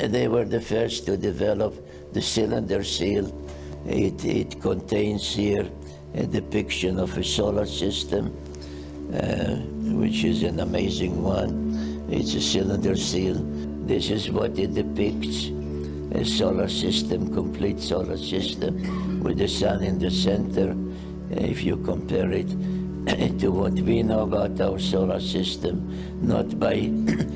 They were the first to develop the cylinder seal. It contains here a depiction of a solar system, which is an amazing one. It's a cylinder seal. This is what it depicts: a solar system, complete solar system, with the sun in the center. If you compare it to what we know about our solar system, not by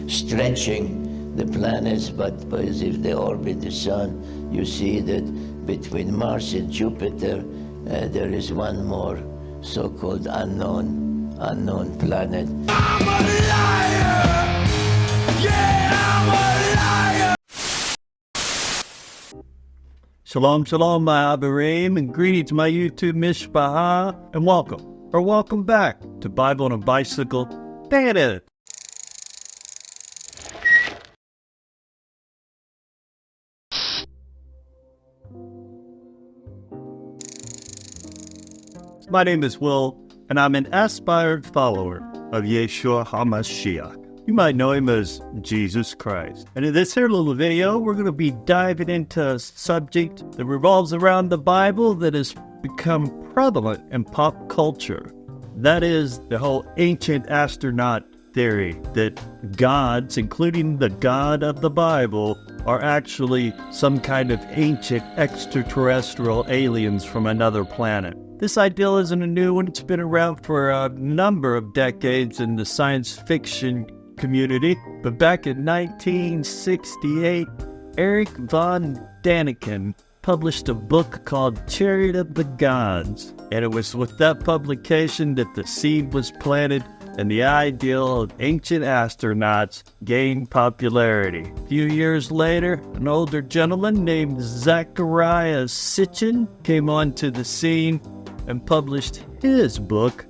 stretching the planets, but as if they orbit the sun, you see that between Mars and Jupiter, there is one more so-called unknown planet. I'm a liar! Yeah, I'm a liar! Shalom, shalom, my Abirim, and greetings, my YouTube Mishpaha, and welcome back to Bible on a Bicycle. Dang it! My name is Will, and I'm an aspired follower of Yeshua Hamashiach. You might know him as Jesus Christ. And in this here little video, we're going to be diving into a subject that revolves around the Bible that has become prevalent in pop culture. That is the whole ancient astronaut theory that gods, including the God of the Bible, are actually some kind of ancient extraterrestrial aliens from another planet. This ideal isn't a new one. It's been around for a number of decades in the science fiction community. But back in 1968, Eric von Daniken published a book called Chariot of the Gods. And it was with that publication that the seed was planted and the ideal of ancient astronauts gained popularity. A few years later, an older gentleman named Zecharia Sitchin came onto the scene and published his book,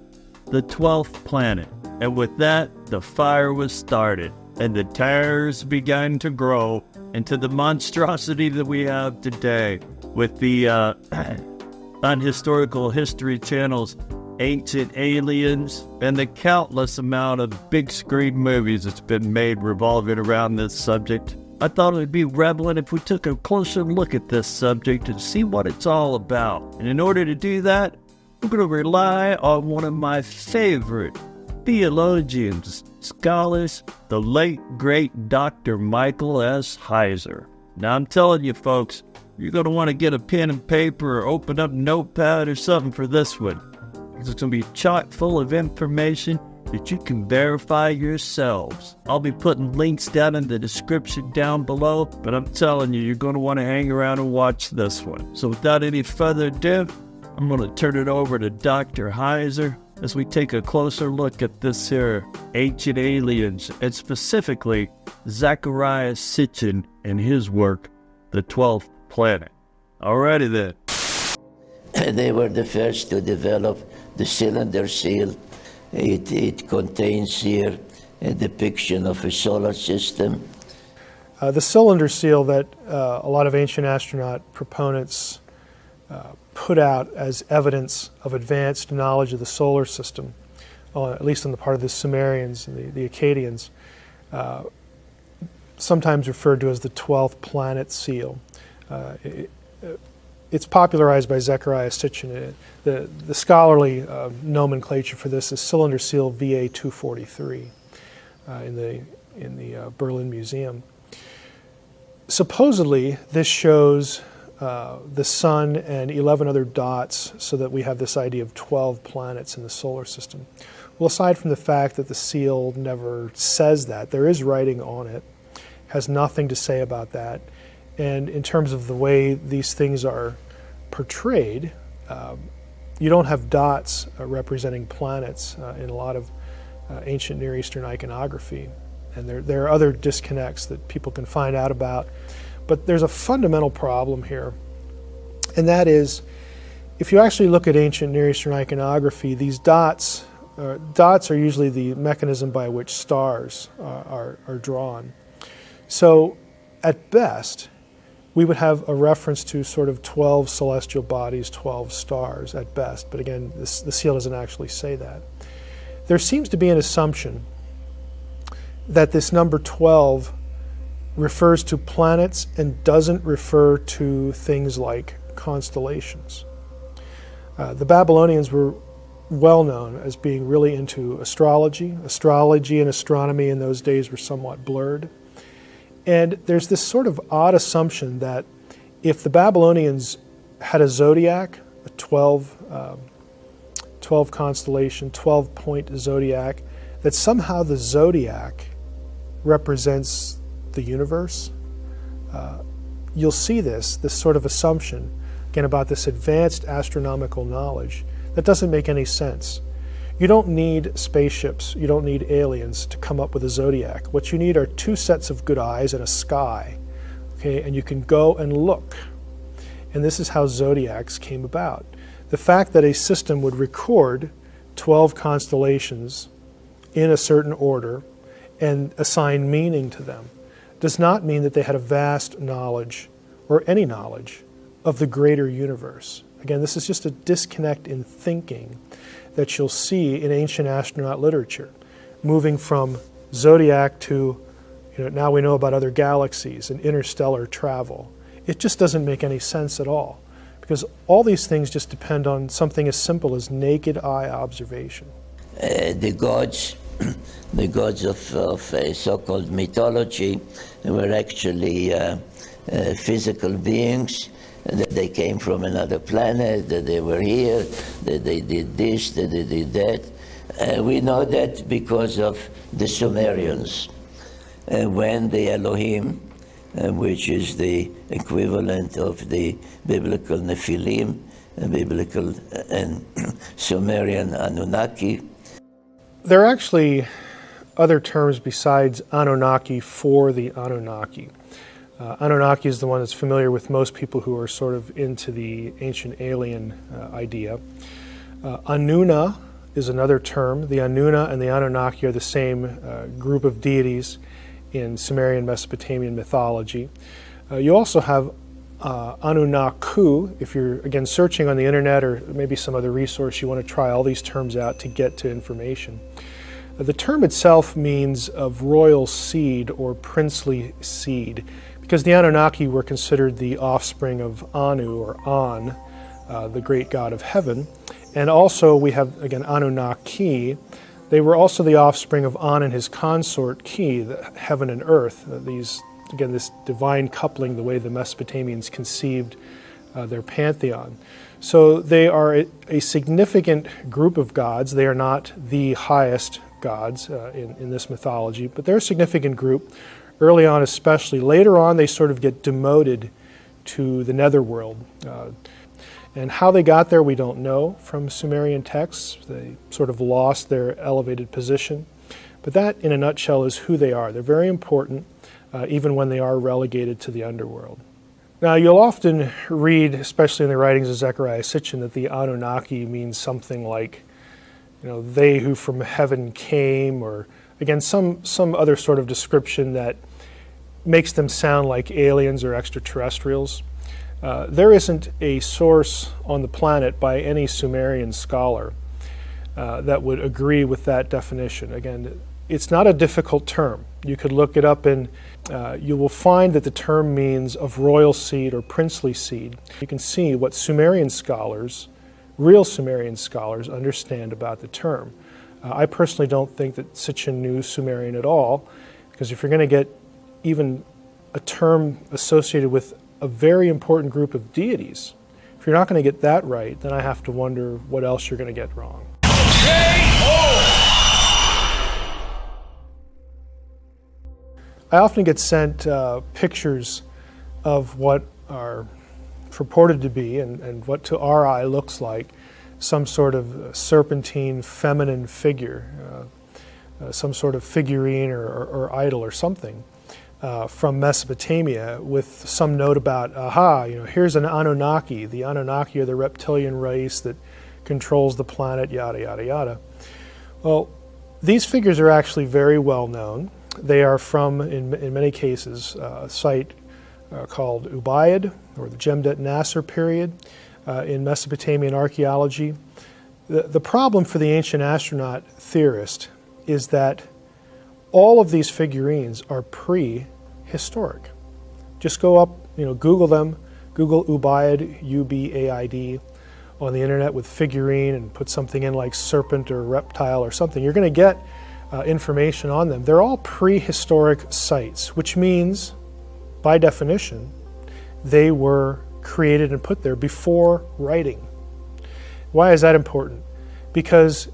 The 12th Planet. And with that, the fire was started, and the terrors began to grow into the monstrosity that we have today with the unhistorical history channels, Ancient Aliens, and the countless amount of big screen movies that's been made revolving around this subject. I thought it would be relevant if we took a closer look at this subject and see what it's all about. And in order to do that, we're going to rely on one of my favorite theologians, scholars, the late, great Dr. Michael S. Heiser. Now, I'm telling you, folks, you're going to want to get a pen and paper or open up Notepad or something for this one, because it's going to be chock full of information that you can verify yourselves. I'll be putting links down in the description down below, but I'm telling you, you're going to want to hang around and watch this one. So without any further ado, I'm going to turn it over to Dr. Heiser as we take a closer look at this here ancient aliens, and specifically Zecharia Sitchin and his work, The 12th Planet. Alrighty then. They were the first to develop the cylinder seal. It contains here a depiction of a solar system. The cylinder seal that a lot of ancient astronaut proponents put out as evidence of advanced knowledge of the solar system, at least on the part of the Sumerians and the Akkadians, sometimes referred to as the 12th planet seal. It's popularized by Zecharia Sitchin. The scholarly nomenclature for this is cylinder seal VA 243 in the Berlin Museum. Supposedly, this shows the sun and 11 other dots, so that we have this idea of 12 planets in the solar system. Well, aside from the fact that the seal never says that, there is writing on it, has nothing to say about that. And in terms of the way these things are portrayed, you don't have dots representing planets in a lot of ancient Near Eastern iconography. And there are other disconnects that people can find out about. But there's a fundamental problem here, and that is, if you actually look at ancient Near Eastern iconography, these dots are usually the mechanism by which stars are drawn. So, at best, we would have a reference to sort of 12 celestial bodies, 12 stars at best. But again, the seal doesn't actually say that. There seems to be an assumption that this number 12 refers to planets and doesn't refer to things like constellations. The Babylonians were well known as being really into astrology. Astrology and astronomy in those days were somewhat blurred. And there's this sort of odd assumption that if the Babylonians had a zodiac, a 12 constellation, 12-point zodiac, that somehow the zodiac represents the universe. You'll see this sort of assumption, again, about this advanced astronomical knowledge that doesn't make any sense. You don't need spaceships, you don't need aliens to come up with a zodiac. What you need are two sets of good eyes and a sky, okay, and you can go and look. And this is how zodiacs came about. The fact that a system would record 12 constellations in a certain order and assign meaning to them does not mean that they had a vast knowledge, or any knowledge, of the greater universe. Again, this is just a disconnect in thinking that you'll see in ancient astronaut literature, moving from zodiac to, now we know about other galaxies and interstellar travel. It just doesn't make any sense at all, because all these things just depend on something as simple as naked eye observation. The gods of so-called mythology were actually physical beings, that they came from another planet, that they were here, that they did this, that they did that. We know that because of the Sumerians, when the Elohim, which is the equivalent of the biblical Nephilim, biblical and Sumerian Anunnaki. There are actually other terms besides Anunnaki for the Anunnaki. Anunnaki is the one that's familiar with most people who are sort of into the ancient alien idea. Anunna is another term. The Anunna and the Anunnaki are the same group of deities in Sumerian Mesopotamian mythology. You also have Anunnaku. If you're, again, searching on the internet or maybe some other resource, you want to try all these terms out to get to information. The term itself means of royal seed or princely seed, because the Anunnaki were considered the offspring of Anu or An, the great god of heaven. And also we have, again, Anunnaki. They were also the offspring of An and his consort Ki, the heaven and earth. These, again, this divine coupling, the way the Mesopotamians conceived their pantheon. So they are a significant group of gods. They are not the highest gods in this mythology, but they're a significant group. Early on especially. Later on they sort of get demoted to the netherworld. And how they got there we don't know from Sumerian texts. They sort of lost their elevated position. But that in a nutshell is who they are. They're very important even when they are relegated to the underworld. Now you'll often read, especially in the writings of Zecharia Sitchin, that the Anunnaki means something like, they who from heaven came, or again, some other sort of description that makes them sound like aliens or extraterrestrials. There isn't a source on the planet by any Sumerian scholar that would agree with that definition. Again, it's not a difficult term. You could look it up and you will find that the term means of royal seed or princely seed. You can see what Sumerian scholars, real Sumerian scholars, understand about the term. I personally don't think that Sitchin knew Sumerian at all, because if you're going to get even a term associated with a very important group of deities, if you're not going to get that right, then I have to wonder what else you're going to get wrong. I often get sent pictures of what are purported to be and what to our eye looks like some sort of serpentine feminine figure, some sort of figurine or idol or something from Mesopotamia, with some note about, here's an Anunnaki. The Anunnaki are the reptilian race that controls the planet, yada, yada, yada. Well, these figures are actually very well known. They are from, in many cases, a site called Ubaid, or the Jemdet Nasser period, in Mesopotamian archaeology. The problem for the ancient astronaut theorist is that all of these figurines are pre prehistoric. Just go up, Google them, Google Ubaid, U-B-A-I-D, on the internet with figurine and put something in like serpent or reptile or something. You're going to get information on them. They're all prehistoric sites, which means, by definition, they were created and put there before writing. Why is that important? Because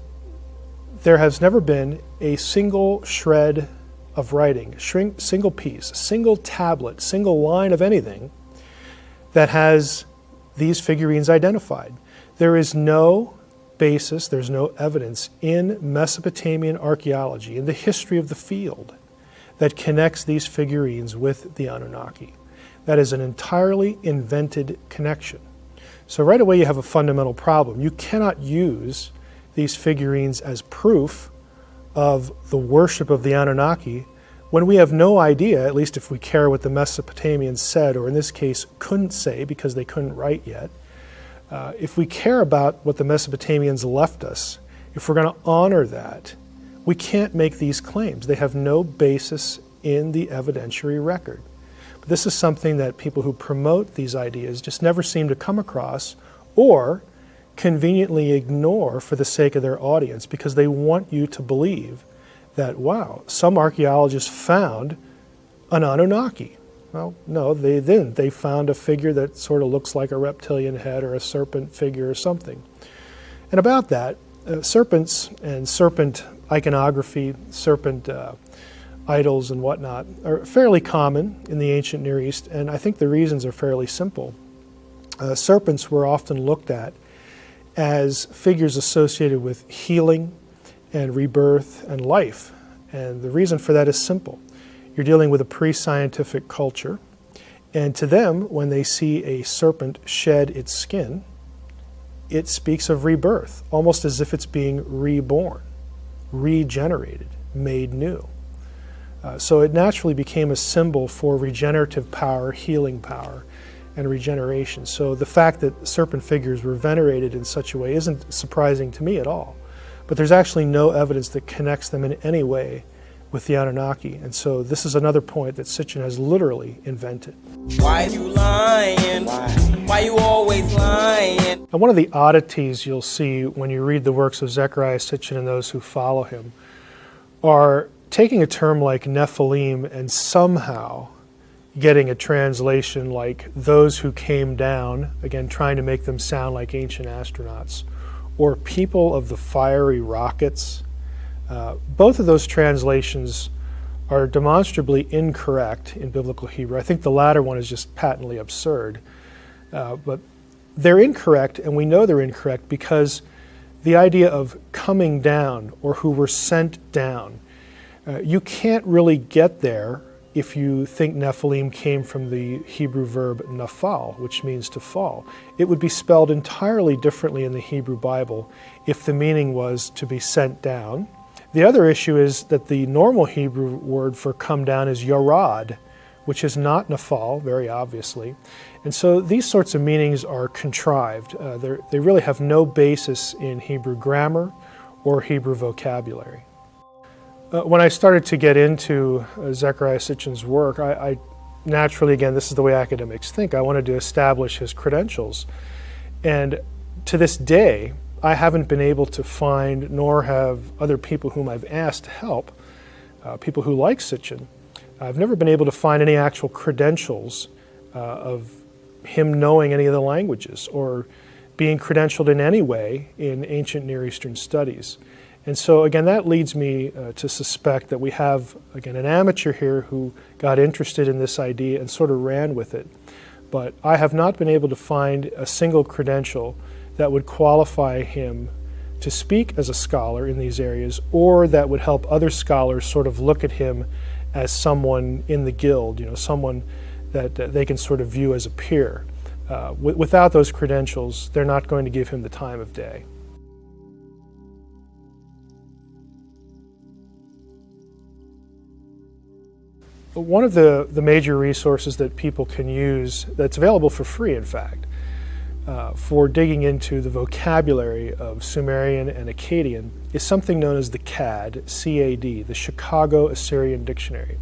there has never been a single shred of writing, single piece, single tablet, single line of anything that has these figurines identified. There is no basis, there's no evidence in Mesopotamian archaeology, in the history of the field, that connects these figurines with the Anunnaki. That is an entirely invented connection. So right away you have a fundamental problem. You cannot use these figurines as proof of the worship of the Anunnaki when we have no idea, at least if we care what the Mesopotamians said, or in this case couldn't say because they couldn't write yet. If we care about what the Mesopotamians left us, if we're going to honor that, we can't make these claims. They have no basis in the evidentiary record. But this is something that people who promote these ideas just never seem to come across or conveniently ignore for the sake of their audience, because they want you to believe that, wow, some archaeologists found an Anunnaki. Well, no, they didn't. They found a figure that sort of looks like a reptilian head or a serpent figure or something. And about that, serpents and serpent iconography, serpent idols and whatnot are fairly common in the ancient Near East, and I think the reasons are fairly simple. Serpents were often looked at as figures associated with healing and rebirth and life. And the reason for that is simple. You're dealing with a pre-scientific culture, and to them, when they see a serpent shed its skin, it speaks of rebirth, almost as if it's being reborn, regenerated, made new. So it naturally became a symbol for regenerative power, healing power, and regeneration. So the fact that serpent figures were venerated in such a way isn't surprising to me at all. But there's actually no evidence that connects them in any way with the Anunnaki. And so this is another point that Sitchin has literally invented. Why you lying? Why you always lying? And one of the oddities you'll see when you read the works of Zecharia Sitchin and those who follow him are taking a term like Nephilim and somehow getting a translation like those who came down, again trying to make them sound like ancient astronauts, or people of the fiery rockets. Both of those translations are demonstrably incorrect in biblical Hebrew. I think the latter one is just patently absurd. But they're incorrect, and we know they're incorrect because the idea of coming down or who were sent down, you can't really get there if you think Nephilim came from the Hebrew verb nafal, which means to fall. It would be spelled entirely differently in the Hebrew Bible if the meaning was to be sent down. The other issue is that the normal Hebrew word for come down is yarad, which is not nafal, very obviously. And so these sorts of meanings are contrived. They really have no basis in Hebrew grammar or Hebrew vocabulary. When I started to get into Zecharia Sitchin's work, I naturally, again, this is the way academics think, I wanted to establish his credentials. And to this day, I haven't been able to find, nor have other people whom I've asked to help, people who like Sitchin, I've never been able to find any actual credentials of him knowing any of the languages or being credentialed in any way in ancient Near Eastern studies. And so again, that leads me to suspect that we have, again, an amateur here who got interested in this idea and sort of ran with it. But I have not been able to find a single credential that would qualify him to speak as a scholar in these areas, or that would help other scholars sort of look at him as someone in the guild, someone that they can sort of view as a peer. Without those credentials, they're not going to give him the time of day. One of the major resources that people can use, that's available for free in fact, for digging into the vocabulary of Sumerian and Akkadian is something known as the CAD, C-A-D, the Chicago Assyrian Dictionary.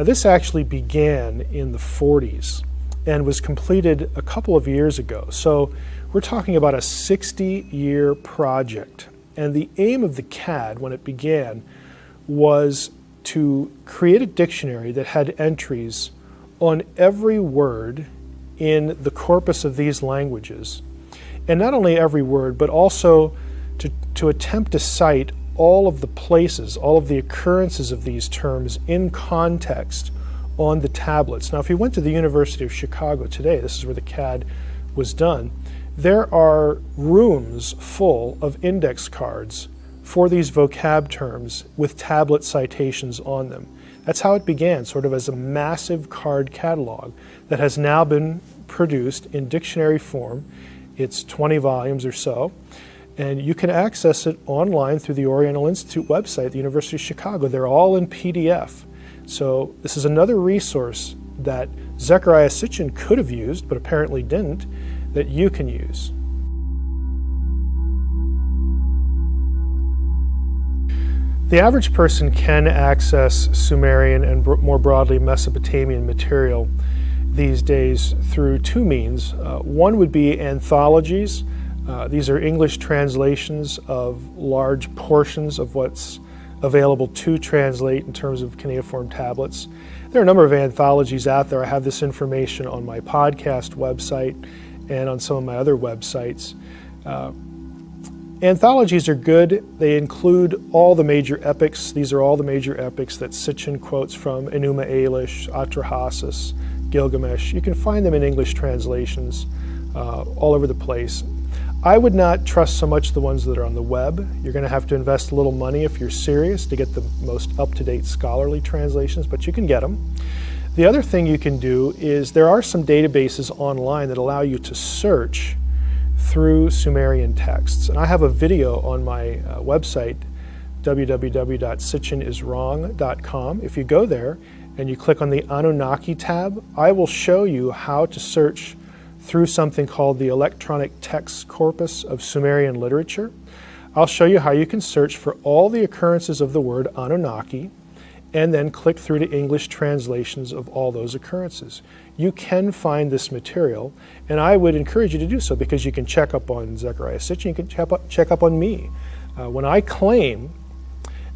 Now, this actually began in the 40s and was completed a couple of years ago. So we're talking about a 60-year project. And the aim of the CAD, when it began, was to create a dictionary that had entries on every word in the corpus of these languages. And not only every word, but also to attempt to cite all of the places, all of the occurrences of these terms in context on the tablets. Now, if you went to the University of Chicago today, this is where the CAD was done, there are rooms full of index cards for these vocab terms with tablet citations on them. That's how it began, sort of as a massive card catalog that has now been produced in dictionary form. It's 20 volumes or so, and you can access it online through the Oriental Institute website at the University of Chicago. They're all in PDF. So this is another resource that Zecharia Sitchin could have used, but apparently didn't, that you can use. The average person can access Sumerian and more broadly Mesopotamian material these days through two means. One would be anthologies. These are English translations of large portions of what's available to translate in terms of cuneiform tablets. There are a number of anthologies out there. I have this information on my podcast website and on some of my other websites. Anthologies are good. They include all the major epics. These are all the major epics that Sitchin quotes from: Enuma Elish, Atrahasis, Gilgamesh. You can find them in English translations all over the place. I would not trust so much the ones that are on the web. You're going to have to invest a little money if you're serious to get the most up-to-date scholarly translations, but you can get them. The other thing you can do is there are some databases online that allow you to search through Sumerian texts. And I have a video on my website, www.sitchiniswrong.com. If you go there and you click on the Anunnaki tab, I will show you how to search through something called the Electronic Text Corpus of Sumerian Literature. I'll show you how you can search for all the occurrences of the word Anunnaki and then click through to English translations of all those occurrences. You can find this material, and I would encourage you to do so because you can check up on Zecharia Sitchin, you can check up on me. When I claim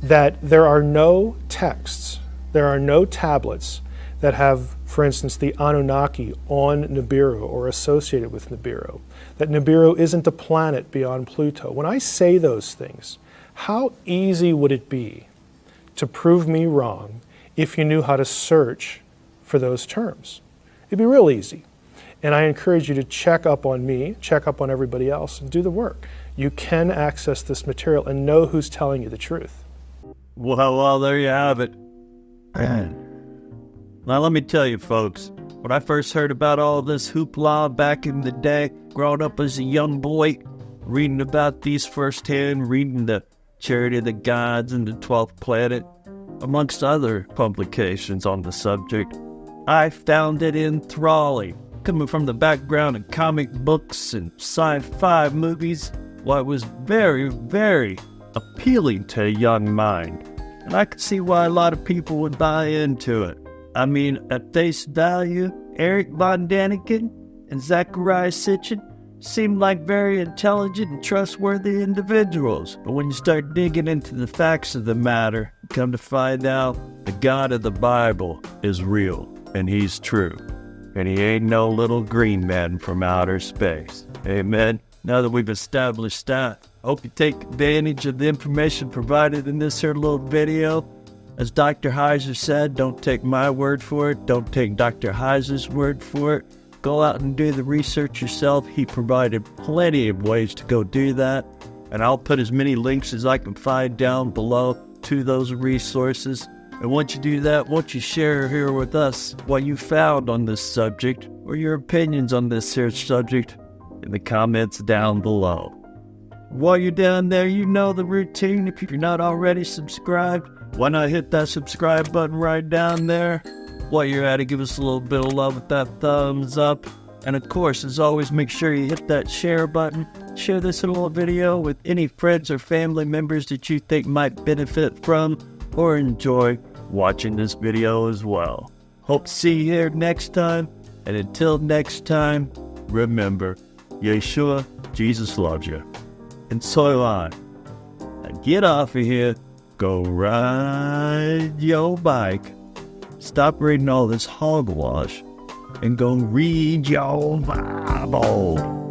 that there are no texts, there are no tablets that have, for instance, the Anunnaki on Nibiru or associated with Nibiru, that Nibiru isn't a planet beyond Pluto. When I say those things, how easy would it be to prove me wrong if you knew how to search for those terms? It'd be real easy. And I encourage you to check up on me, check up on everybody else, and do the work. You can access this material and know who's telling you the truth. Well, there you have it. Now, let me tell you, folks, when I first heard about all this hoopla back in the day, growing up as a young boy, reading about these firsthand, reading the Charity of the Gods and the 12th Planet, amongst other publications on the subject, I found it enthralling. Coming from the background of comic books and sci-fi movies, well, it was very, very appealing to a young mind. And I could see why a lot of people would buy into it. I mean, at face value, Eric von Daniken and Zecharia Sitchin seemed like very intelligent and trustworthy individuals. But when you start digging into the facts of the matter, you come to find out the God of the Bible is real, and he's true. And he ain't no little green man from outer space. Amen. Now that we've established that, I hope you take advantage of the information provided in this here little video. As Dr. Heiser said, don't take my word for it. Don't take Dr. Heiser's word for it. Go out and do the research yourself. He provided plenty of ways to go do that. And I'll put as many links as I can find down below to those resources. And once you do that, once you share here with us what you found on this subject or your opinions on this here subject in the comments down below. While you're down there, you know the routine. If you're not already subscribed, why not hit that subscribe button right down there? While you're at it, give us a little bit of love with that thumbs up. And of course, as always, make sure you hit that share button. Share this little video with any friends or family members that you think might benefit from or enjoy watching this video as well. Hope to see you here next time. And until next time, remember, Yeshua, Jesus loves you. And so do I. Now get off of here. Go ride your bike. Stop reading all this hogwash. And go read your Bible.